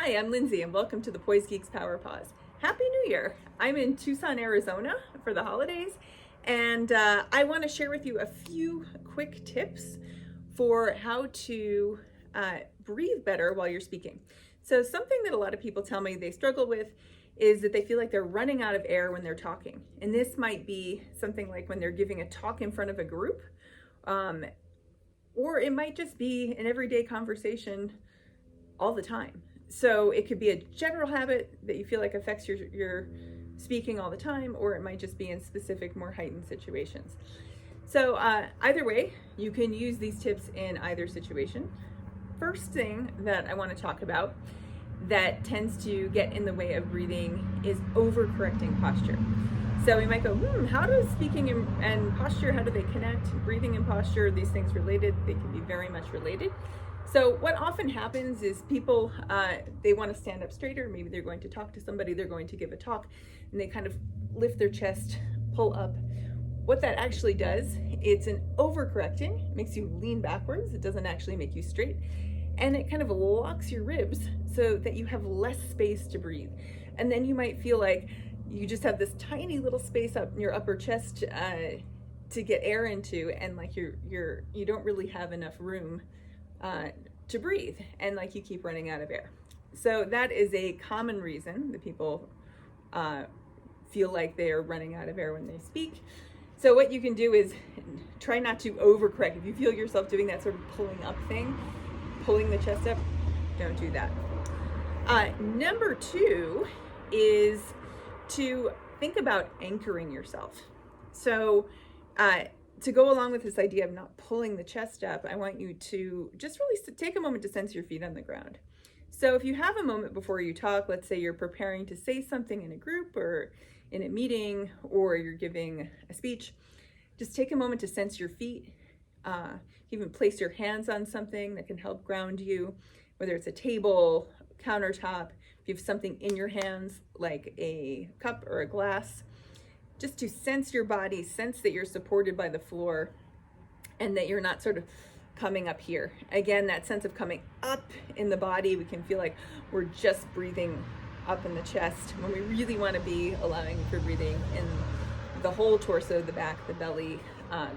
Hi, I'm Lindsay and welcome to the Poise Geeks Power Pause. Happy New Year! I'm in Tucson, Arizona for the holidays, and I want to share with you a few quick tips for how to breathe better while you're speaking. So something that a lot of people tell me they struggle with is that they feel like they're running out of air when they're talking. And this might be something like when they're giving a talk in front of a group, or it might just be an everyday conversation all the time. So it could be a general habit that you feel like affects your speaking all the time, or it might just be in specific, more heightened situations. So either way, you can use these tips in either situation. First thing that I want to talk about that tends to get in the way of breathing is overcorrecting posture. So we might go, how does speaking and posture, how do they connect? Breathing and posture, these things related? They can be very much related. So what often happens is people, they want to stand up straighter. Maybe they're going to talk to somebody, they're going to give a talk, and they kind of lift their chest, pull up. What that actually does, it's an overcorrecting, makes you lean backwards. It doesn't actually make you straight. And it kind of locks your ribs so that you have less space to breathe. And then you might feel like you just have this tiny little space up in your upper chest to get air into, and like you don't really have enough room to breathe, and like you keep running out of air. So that is a common reason that people feel like they are running out of air when they speak. So what you can do is try not to overcorrect. If you feel yourself doing that sort of pulling up thing, pulling the chest up, don't do that. Number two is to think about anchoring yourself. So to go along with this idea of not pulling the chest up, I want you to just really take a moment to sense your feet on the ground. So if you have a moment before you talk, let's say you're preparing to say something in a group or in a meeting, or you're giving a speech, just take a moment to sense your feet. Even place your hands on something that can help ground you, whether it's a table, countertop, if you have something in your hands like a cup or a glass, just to sense your body, sense that you're supported by the floor and that you're not sort of coming up here. Again, that sense of coming up in the body, we can feel like we're just breathing up in the chest when we really want to be allowing for breathing in the whole torso, the back, the belly,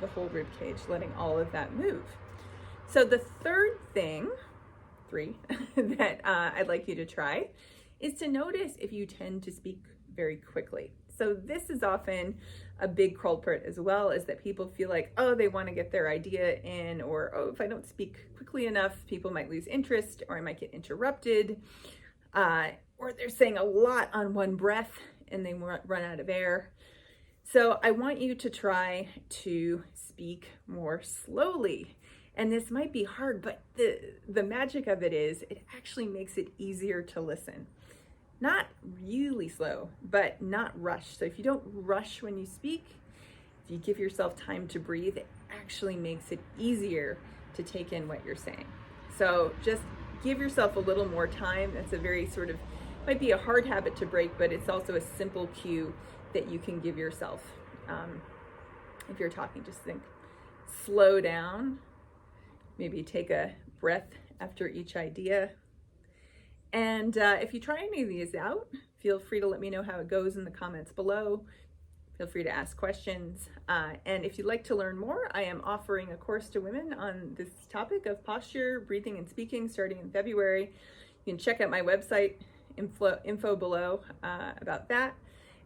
the whole rib cage, letting all of that move. So the third thing, that I'd like you to try is to notice if you tend to speak very quickly. So this is often a big culprit as well, is that people feel like, oh, they want to get their idea in, or, oh, if I don't speak quickly enough, people might lose interest, or I might get interrupted, or they're saying a lot on one breath and they run out of air. So I want you to try to speak more slowly. And this might be hard, but the magic of it is it actually makes it easier to listen. Not really slow, but not rush. So if you don't rush when you speak, if you give yourself time to breathe, it actually makes it easier to take in what you're saying. So just give yourself a little more time. That's a very sort of, might be a hard habit to break, but it's also a simple cue that you can give yourself. If you're talking, just think, slow down, maybe take a breath after each idea. And if you try any of these out, feel free to let me know how it goes in the comments below. Feel free to ask questions. And if you'd like to learn more, I am offering a course to women on this topic of posture, breathing, and speaking starting in February. You can check out my website, info below about that.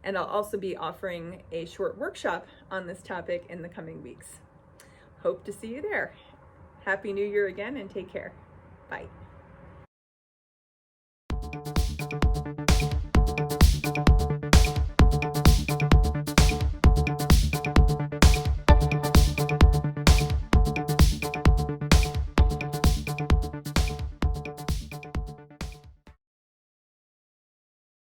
And I'll also be offering a short workshop on this topic in the coming weeks. Hope to see you there. Happy New Year again, and take care. Bye.